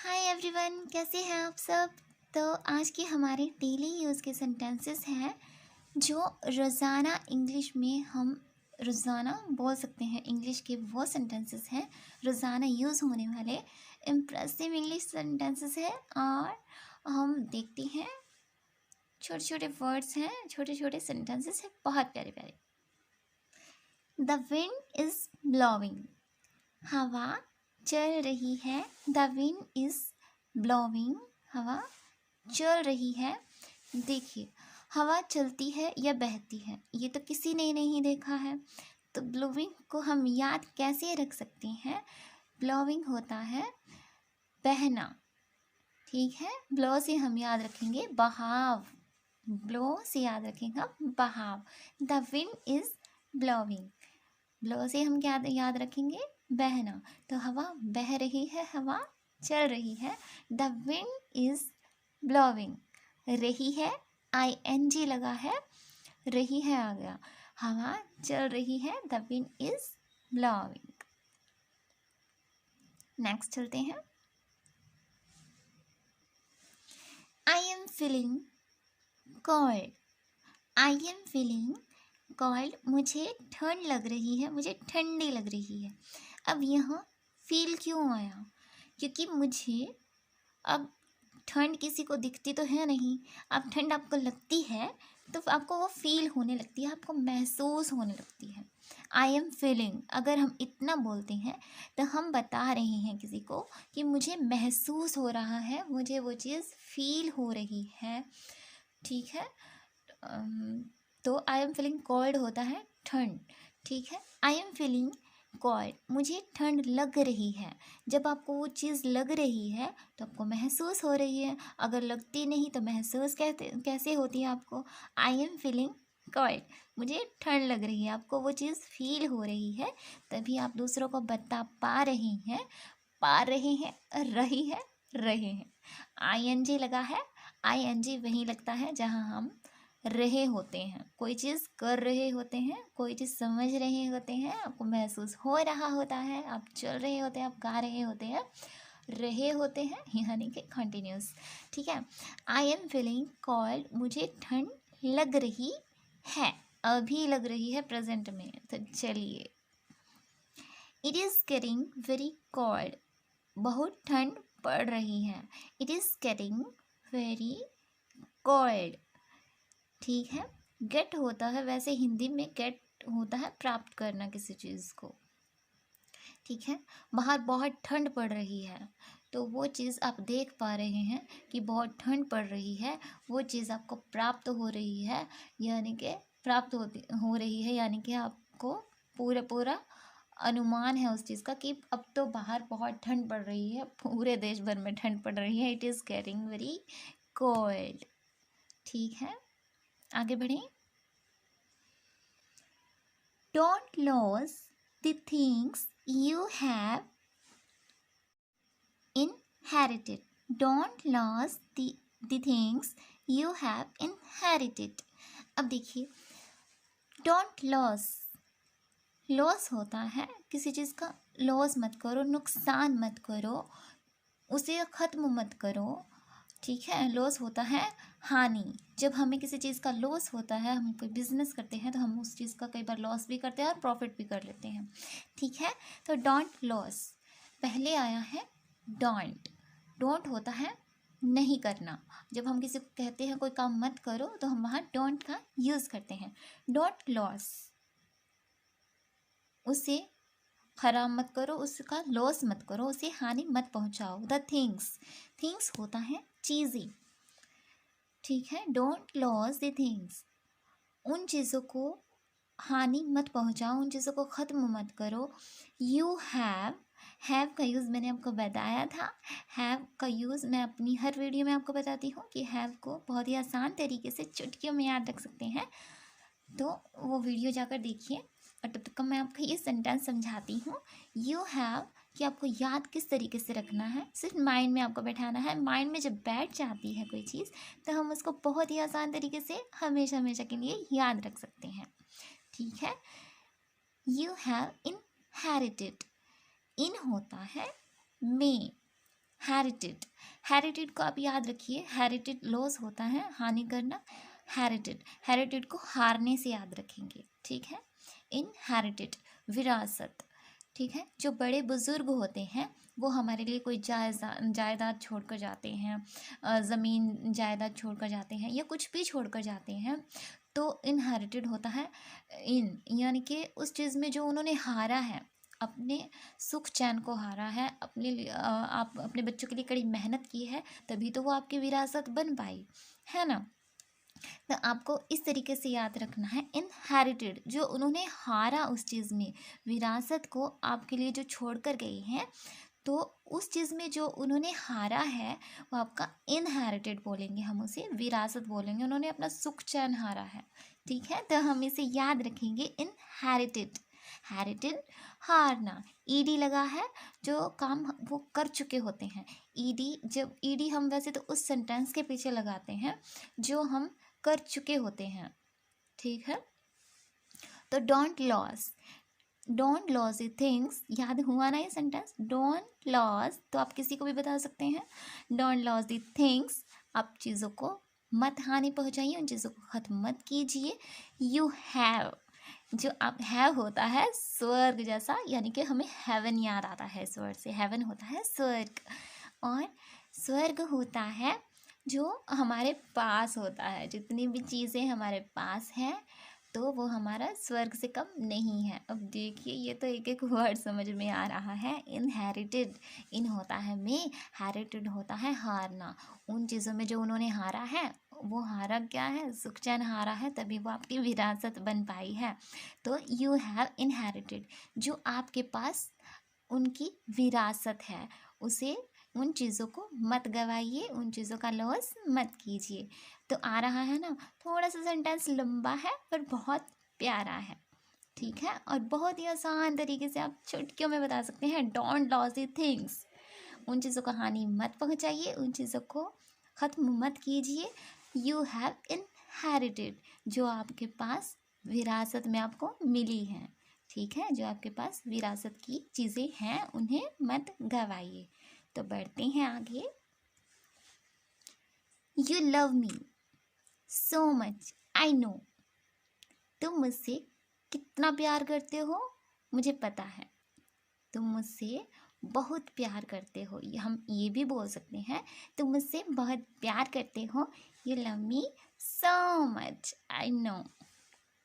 Hi everyone, कैसे हैं आप सब। तो आज के हमारे डेली यूज़ के सेंटेंसेस हैं जो रोज़ाना इंग्लिश में हम रोज़ाना बोल सकते हैं। इंग्लिश के वो सेंटेंसेस हैं रोज़ाना यूज़ होने वाले इम्प्रेसिव इंग्लिश सेंटेंसेस हैं। और हम देखते हैं छोटे छोटे वर्ड्स हैं, छोटे छोटे सेंटेंसेस हैं, बहुत प्यारे प्यारे। द विंड इज़ ब्लोइंग, हवा चल रही है। द विंड इज़ ब्लोइंग, हवा चल रही है। देखिए, हवा चलती है या बहती है ये तो किसी ने नहीं देखा है, तो ब्लोइंग को हम याद कैसे रख सकते हैं। ब्लोइंग होता है बहना, ठीक है। ब्लो से हम याद रखेंगे बहाव, ब्लो से याद रखेंगे बहाव। The wind is blowing, blow से हम क्या याद रखेंगे, बहना। तो हवा बह रही है, हवा चल रही है। द विंड इज ब्लोइंग, रही है ING लगा है, रही है आ गया, हवा चल रही है। The wind is blowing. Next चलते हैं। I am feeling cold, I am feeling cold, मुझे ठंड लग रही है, मुझे ठंडी लग रही है। अब यहाँ फील क्यों आया, क्योंकि मुझे अब ठंड किसी को दिखती तो है नहीं। अब ठंड आपको लगती है तो आपको वो फील होने लगती है, आपको महसूस होने लगती है। आई एम फीलिंग, अगर हम इतना बोलते हैं तो हम बता रहे हैं किसी को कि मुझे महसूस हो रहा है, मुझे वो चीज़ फील हो रही है, ठीक है। तो आई एम फीलिंग कोल्ड होता है ठंड, ठीक है। आई एम फीलिंग कोल्ड, मुझे ठंड लग रही है। जब आपको वो चीज़ लग रही है तो आपको महसूस हो रही है, अगर लगती नहीं तो महसूस कैसे होती है आपको। आई एम फीलिंग कोल्ड, मुझे ठंड लग रही है, आपको वो चीज़ फील हो रही है, तभी आप दूसरों को बता पा रही हैं, पा रहे हैं, रहे हैं। ING लगा है, ING वहीं लगता है जहाँ हम रहे होते हैं, कोई चीज़ कर रहे होते हैं, कोई चीज़ समझ रहे होते हैं, आपको महसूस हो रहा होता है, आप चल रहे होते हैं, आप गा रहे होते हैं, रहे होते हैं, यानी कि कंटिन्यूस, ठीक है। आई एम फीलिंग कोल्ड, मुझे ठंड लग रही है, अभी लग रही है प्रेजेंट में। तो चलिए, it is getting very cold, बहुत ठंड पड़ रही है। It is getting very cold, ठीक है। गेट होता है, वैसे हिंदी में गेट होता है प्राप्त करना किसी चीज़ को, ठीक है। बाहर बहुत ठंड पड़ रही है, तो वो चीज़ आप देख पा रहे हैं कि बहुत ठंड पड़ रही है, वो चीज़ आपको प्राप्त हो रही है, यानी कि प्राप्त हो रही है, यानी कि आपको पूरा अनुमान है उस चीज़ का कि अब तो बाहर बहुत ठंड पड़ रही है, पूरे देश भर में ठंड पड़ रही है। It is getting very cold, ठीक है। आगे बढ़ें। Don't lose the things you have inherited. Don't lose the things you have inherited. अब देखिए, don't lose, लॉस होता है किसी चीज़ का, लॉस मत करो, नुकसान मत करो, उसे ख़त्म मत करो, ठीक है। लॉस होता है हानि, जब हमें किसी चीज़ का लॉस होता है, हम कोई बिजनेस करते हैं तो हम उस चीज़ का कई बार लॉस भी करते हैं और प्रॉफिट भी कर लेते हैं, ठीक है। तो डोंट लॉस, पहले आया है डोंट, डोंट होता है नहीं करना। जब हम किसी को कहते हैं कोई काम मत करो तो हम वहाँ डोंट का यूज़ करते हैं। डोंट लॉस, उसे खराब मत करो, उसका लॉस मत करो, उसे हानि मत पहुंचाओ। द थिंग्स, थिंग्स होता है चीज़ें, ठीक है। डोंट लॉस द थिंग्स, उन चीज़ों को हानि मत पहुंचाओ, उन चीज़ों को ख़त्म मत करो। यू हैव का यूज़ मैंने आपको बताया था, हैव का यूज़ मैं अपनी हर वीडियो में आपको बताती हूँ कि हैव को बहुत ही आसान तरीके से चुटकियों में याद रख सकते हैं, तो वो वीडियो जाकर देखिए। और तब तक मैं आपको ये सेंटेंस समझाती हूँ। यू हैव कि आपको याद किस तरीके से रखना है, सिर्फ माइंड में आपको बैठाना है। माइंड में जब बैठ जाती है कोई चीज़ तो हम उसको बहुत ही आसान तरीके से हमेशा हमेशा के लिए याद रख सकते हैं, ठीक है। यू हैव इनहेरिटेड, इन होता है में, हेरिटेड, हेरिटेड को आप याद रखिए, हेरिटेड लॉस होता है हानि करना, हेरिटेड, हेरिटेड को हारने से याद रखेंगे, ठीक है। इनहेरिटेड, विरासत, ठीक है। जो बड़े बुजुर्ग होते हैं वो हमारे लिए कोई जायदाद छोड़ कर जाते हैं, ज़मीन जायदाद छोड़ कर जाते हैं या कुछ भी छोड़ कर जाते हैं, तो इनहेरिटेड होता है इन, यानी कि उस चीज़ में जो उन्होंने हारा है, अपने सुख चैन को हारा है, अपने लिए आप अपने बच्चों के लिए कड़ी मेहनत की है, तभी तो वो आपकी विरासत बन पाई, है ना। तो आपको इस तरीके से याद रखना है, इनहेरिटेड, जो उन्होंने हारा उस चीज़ में, विरासत को आपके लिए जो छोड़ कर गए हैं, तो उस चीज़ में जो उन्होंने हारा है वो आपका इनहेरिटेड बोलेंगे, हम उसे विरासत बोलेंगे, उन्होंने अपना सुख चैन हारा है, ठीक है। तो हम इसे याद रखेंगे, इनहेरिटेड, हेरिटेड, हारना, ईडी लगा है, जो काम वो कर चुके होते हैं, ईडी, जब ईडी हम वैसे तो उस सेंटेंस के पीछे लगाते हैं जो हम कर चुके होते हैं, ठीक है। तो don't loss, don't loss it things, याद हुआ ना ये सेंटेंस, डोंट लॉस, तो आप किसी को भी बता सकते हैं, डोंट लॉस इट थिंग्स, आप चीज़ों को मत हानि पहुंचाइए, उन चीज़ों को ख़त्म मत कीजिए। यू हैव, जो आप हैव होता है स्वर्ग जैसा, यानी कि हमें हेवन याद आता है इस वर्ड से, हेवन होता है स्वर्ग, और स्वर्ग होता है जो हमारे पास होता है, जितनी भी चीज़ें हमारे पास हैं तो वो हमारा स्वर्ग से कम नहीं है। अब देखिए ये तो एक एक वर्ड समझ में आ रहा है, इनहेरिटेड, इन होता है में, हेरिटेड होता है हारना, उन चीज़ों में जो उन्होंने हारा है, वो हारा क्या है, सुख चैन हारा है, तभी वो आपकी विरासत बन पाई है। तो यू हैव इनहेरिटेड, जो आपके पास उनकी विरासत है, उसे, उन चीज़ों को मत गवाइए, उन चीज़ों का लॉस मत कीजिए। तो आ रहा है ना, थोड़ा सा सेंटेंस लंबा है पर बहुत प्यारा है, ठीक है, और बहुत ही आसान तरीके से आप चुटकियों में बता सकते हैं, डोंट लॉस द थिंग्स, उन चीज़ों को हानि मत पहुंचाइए, उन चीज़ों को ख़त्म मत कीजिए। यू हैव इनहेरिटेड, जो आपके पास विरासत में आपको मिली हैं, ठीक है, जो आपके पास विरासत की चीज़ें हैं उन्हें मत गवाइए। तो बढ़ते हैं आगे। You love me so much I no, तुम मुझसे कितना प्यार करते हो मुझे पता है, तुम मुझसे बहुत प्यार करते हो, हम ये भी बोल सकते हैं, तुम मुझसे बहुत प्यार करते हो, you love me so much I know,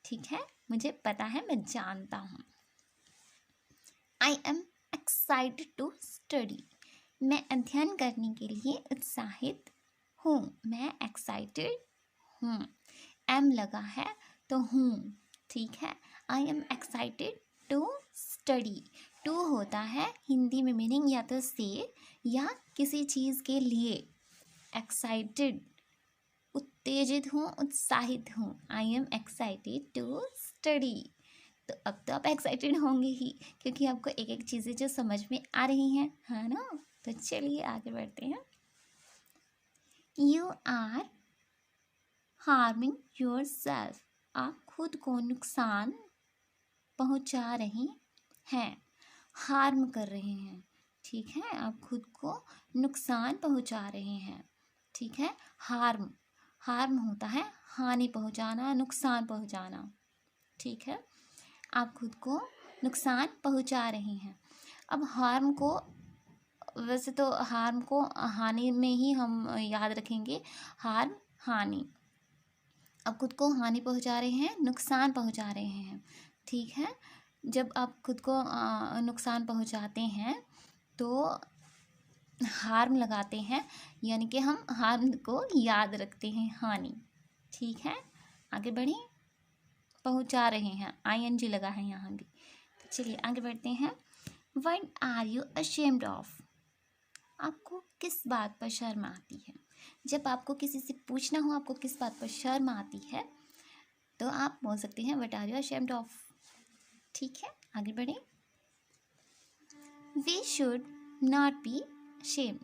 ठीक है, मुझे पता है, मैं जानता हूँ। I am excited to study, मैं अध्ययन करने के लिए उत्साहित हूँ, मैं एक्साइटेड हूँ, एम लगा है तो हूँ, ठीक है। I am excited to study, to होता है हिंदी में मीनिंग या तो से या किसी चीज़ के लिए, एक्साइटेड उत्तेजित हूँ, उत्साहित हूँ, I am excited to study. तो अब तो आप एक्साइटेड होंगे ही, क्योंकि आपको एक एक चीज़ें जो समझ में आ रही हैं, है ना। तो चलिए आगे बढ़ते हैं। You are harming yourself, आप खुद को नुकसान पहुंचा रहे हैं, हार्म कर रहे हैं, ठीक है, आप खुद को नुकसान पहुंचा रहे हैं, ठीक है। हार्म, हार्म होता है हानि पहुंचाना, नुकसान पहुंचाना, ठीक है, आप खुद को नुकसान पहुंचा रहे हैं। अब हार्म को, वैसे तो हार्म को हानि में ही हम याद रखेंगे, हार्म हानि, आप खुद को हानि पहुंचा रहे हैं, नुकसान पहुंचा रहे हैं, ठीक है। जब आप खुद को नुकसान पहुंचाते हैं तो हार्म लगाते हैं, यानी कि हम हार्म को याद रखते हैं, हानि, ठीक है। आगे बढ़ें, पहुंचा रहे हैं, ING लगा है यहाँ भी। तो चलिए आगे बढ़ते हैं। What are you ashamed of, आपको किस बात पर शर्म आती है, जब आपको किसी से पूछना हो आपको किस बात पर शर्म आती है, तो आप बोल सकते हैं what are you ashamed of, ठीक है। आगे बढ़ें। We should not be ashamed,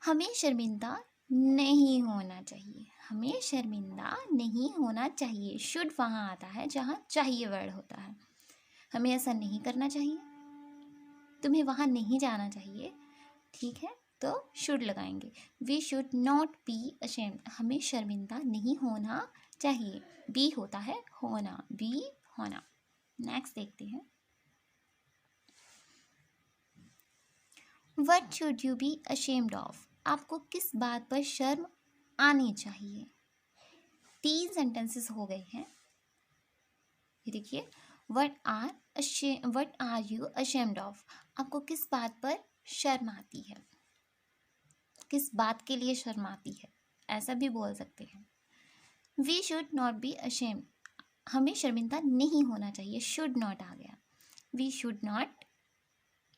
हमें शर्मिंदा नहीं होना चाहिए, हमें शर्मिंदा नहीं होना चाहिए। शुड वहाँ आता है जहाँ चाहिए वर्ड होता है, हमें ऐसा नहीं करना चाहिए, तुम्हें वहाँ नहीं जाना चाहिए, ठीक है। तो शुड लगाएंगे। We should not be ashamed, हमें शर्मिंदा नहीं होना चाहिए। बी होता है होना, बी होना। नेक्स्ट देखते हैं, what should you be ashamed of, आपको किस बात पर शर्म आनी चाहिए। 3 सेंटेंसेस हो गए हैं। ये देखिए, what are you ashamed of, आपको किस बात पर शर्म आती है, किस बात के लिए शर्म आती है, ऐसा भी बोल सकते हैं। We should not be ashamed, हमें शर्मिंदा नहीं होना चाहिए, शुड नॉट आ गया। वी शुड नॉट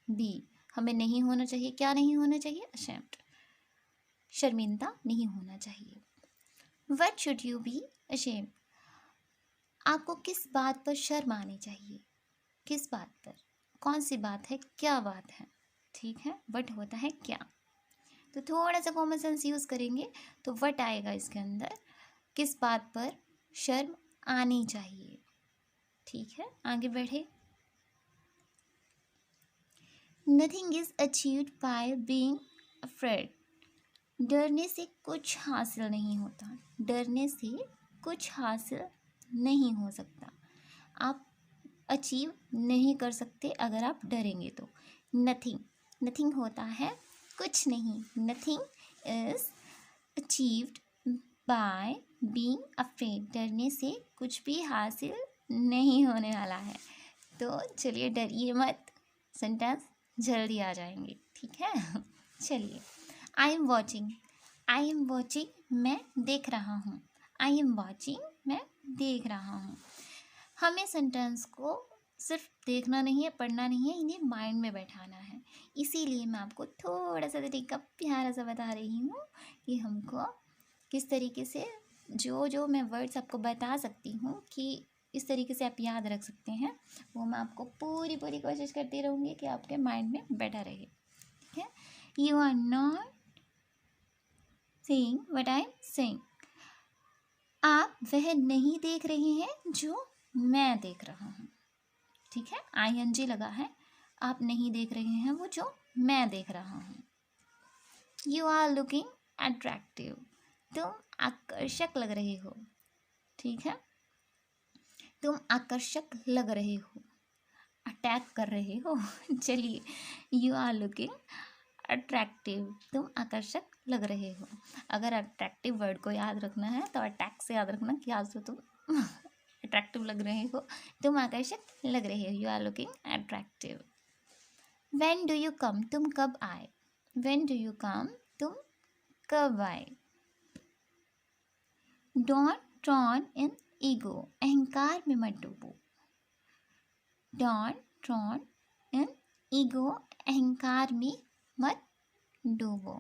बी, हमें नहीं होना चाहिए, क्या नहीं होना चाहिए, अशेम्ड, शर्मिंदा नहीं होना चाहिए। What should you be ashamed, आपको किस बात पर शर्म आनी चाहिए, किस बात पर, कौन सी बात है, क्या बात है, ठीक है। व्हाट होता है क्या, तो थोड़ा सा कॉमन सेंस यूज करेंगे तो व्हाट आएगा इसके अंदर, किस बात पर शर्म आनी चाहिए, ठीक है। आगे बढ़े, nothing is achieved by being afraid, डरने से कुछ हासिल नहीं होता, डरने से कुछ हासिल नहीं हो सकता, आप अचीव नहीं कर सकते अगर आप डरेंगे तो। नथिंग, नथिंग होता है कुछ नहीं, nothing is achieved by being afraid, डरने से कुछ भी हासिल नहीं होने वाला है। तो चलिए डरिए मत, सेंटेंस जल्दी आ जाएंगे, ठीक है। चलिए, I am watching, I am watching, मैं देख रहा हूँ, आई एम वॉचिंग, मैं देख रहा हूँ। हमें सेंटेंस को सिर्फ देखना नहीं है, पढ़ना नहीं है, इन्हें माइंड में बैठाना है। इसीलिए मैं आपको थोड़ा सा तरीका प्यारा सा बता रही हूँ कि हमको किस तरीके से जो जो मैं वर्ड्स आपको बता सकती हूँ कि इस तरीके से आप याद रख सकते हैं, वो मैं आपको पूरी पूरी कोशिश करती रहूँगी कि आपके माइंड में बैठा रहे, ठीक है। You are not saying what I am saying, आप वह नहीं देख रहे हैं जो मैं देख रहा हूँ, ठीक है। ING लगा है, आप नहीं देख रहे हैं वो जो मैं देख रहा हूँ। यू आर लुकिंग अट्रैक्टिव, तुम आकर्षक लग रहे हो, ठीक है। तुम आकर्षक लग रहे हो, अटैक कर रहे हो। चलिए, यू आर लुकिंग अट्रैक्टिव, तुम आकर्षक लग रहे हो। अगर अट्रैक्टिव वर्ड को याद रखना है तो अटैक से याद रखना कि आज तो तुम अट्रैक्टिव लग रहे हो, तुम आकर्षक लग रहे हो, you are looking attractive. When do you come, तुम कब आए, व्हेन डू यू कम, तुम कब आए। डोंट ड्रॉन इन ईगो, अहंकार में मत डूबो, डोंट ड्रॉन इन ईगो, अहंकार में मत डूबो।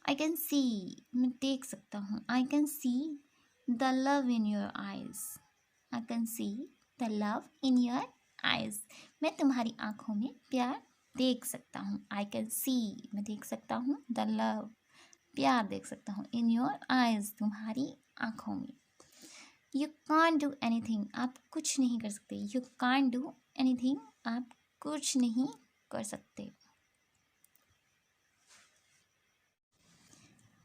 आई कैन सी, मैं देख सकता हूँ, I can see the love in your eyes, I can see the love in your eyes, मैं तुम्हारी आँखों में प्यार देख सकता हूँ। आई कैन सी, मैं देख सकता हूँ, द लव, प्यार देख सकता हूँ, इन योर आइज, तुम्हारी आँखों में। यू कांट डू एनीथिंग, आप कुछ नहीं कर सकते, यू कांट डू एनीथिंग, आप कुछ नहीं कर सकते।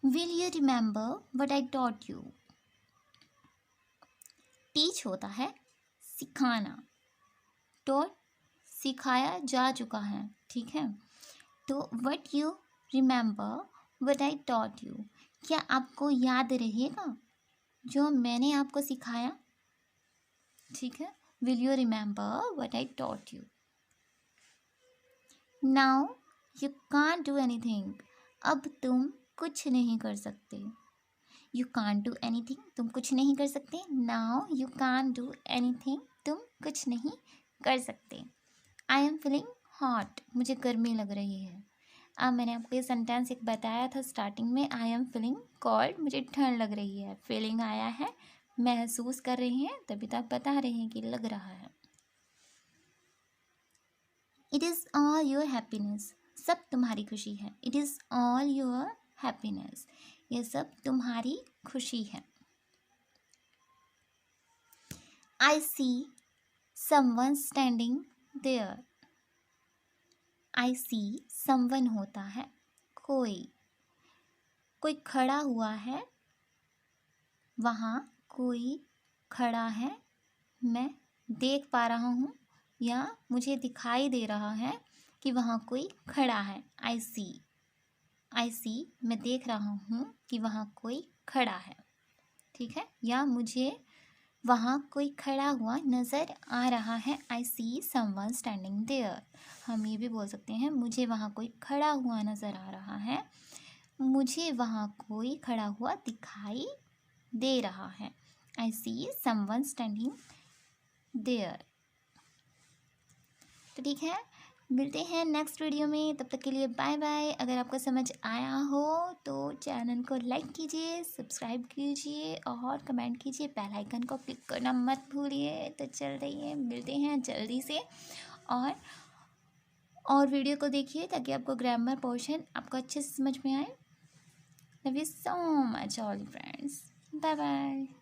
Will you remember what I taught you, teach होता है सिखाना, टॉट सिखाया जा चुका है, ठीक है। तो what you remember what I taught you, क्या आपको याद रहेगा जो मैंने आपको सिखाया, ठीक है। Will you remember what I taught you. Now you can't do anything, अब तुम कुछ नहीं कर सकते, यू कांट डू एनीथिंग, तुम कुछ नहीं कर सकते। Now you can't do anything, तुम कुछ नहीं कर सकते। आई एम फीलिंग हॉट, मुझे गर्मी लग रही है। अब मैंने आपको ये सेंटेंस एक बताया था स्टार्टिंग में, आई एम फीलिंग कोल्ड, मुझे ठंड लग रही है। फीलिंग आया है, महसूस कर रहे हैं, तभी तो आप बता रहे हैं कि लग रहा है। It is all your happiness, सब तुम्हारी खुशी है। It is all your happiness, ये सब तुम्हारी खुशी है। I see someone standing there, I see someone होता है कोई खड़ा हुआ है, वहाँ कोई खड़ा है, मैं देख पा रहा हूँ या मुझे दिखाई दे रहा है कि वहाँ कोई खड़ा है। आई सी, मैं देख रहा हूँ कि वहाँ कोई खड़ा है, ठीक है। या मुझे वहाँ कोई खड़ा हुआ नज़र आ रहा है। I see someone standing there. हम ये भी बोल सकते हैं, मुझे वहाँ कोई खड़ा हुआ नज़र आ रहा है, मुझे वहाँ कोई खड़ा हुआ दिखाई दे रहा है। I see someone standing there. तो ठीक है, मिलते हैं नेक्स्ट वीडियो में, तब तक के लिए बाय बाय। अगर आपको समझ आया हो तो चैनल को लाइक कीजिए, सब्सक्राइब कीजिए और कमेंट कीजिए, बेल आइकन को क्लिक करना मत भूलिए। तो चल रही है, मिलते हैं जल्दी से। और वीडियो को देखिए ताकि आपको ग्रामर पोर्शन आपको अच्छे से समझ में आए। Love you so much all friends, bye bye.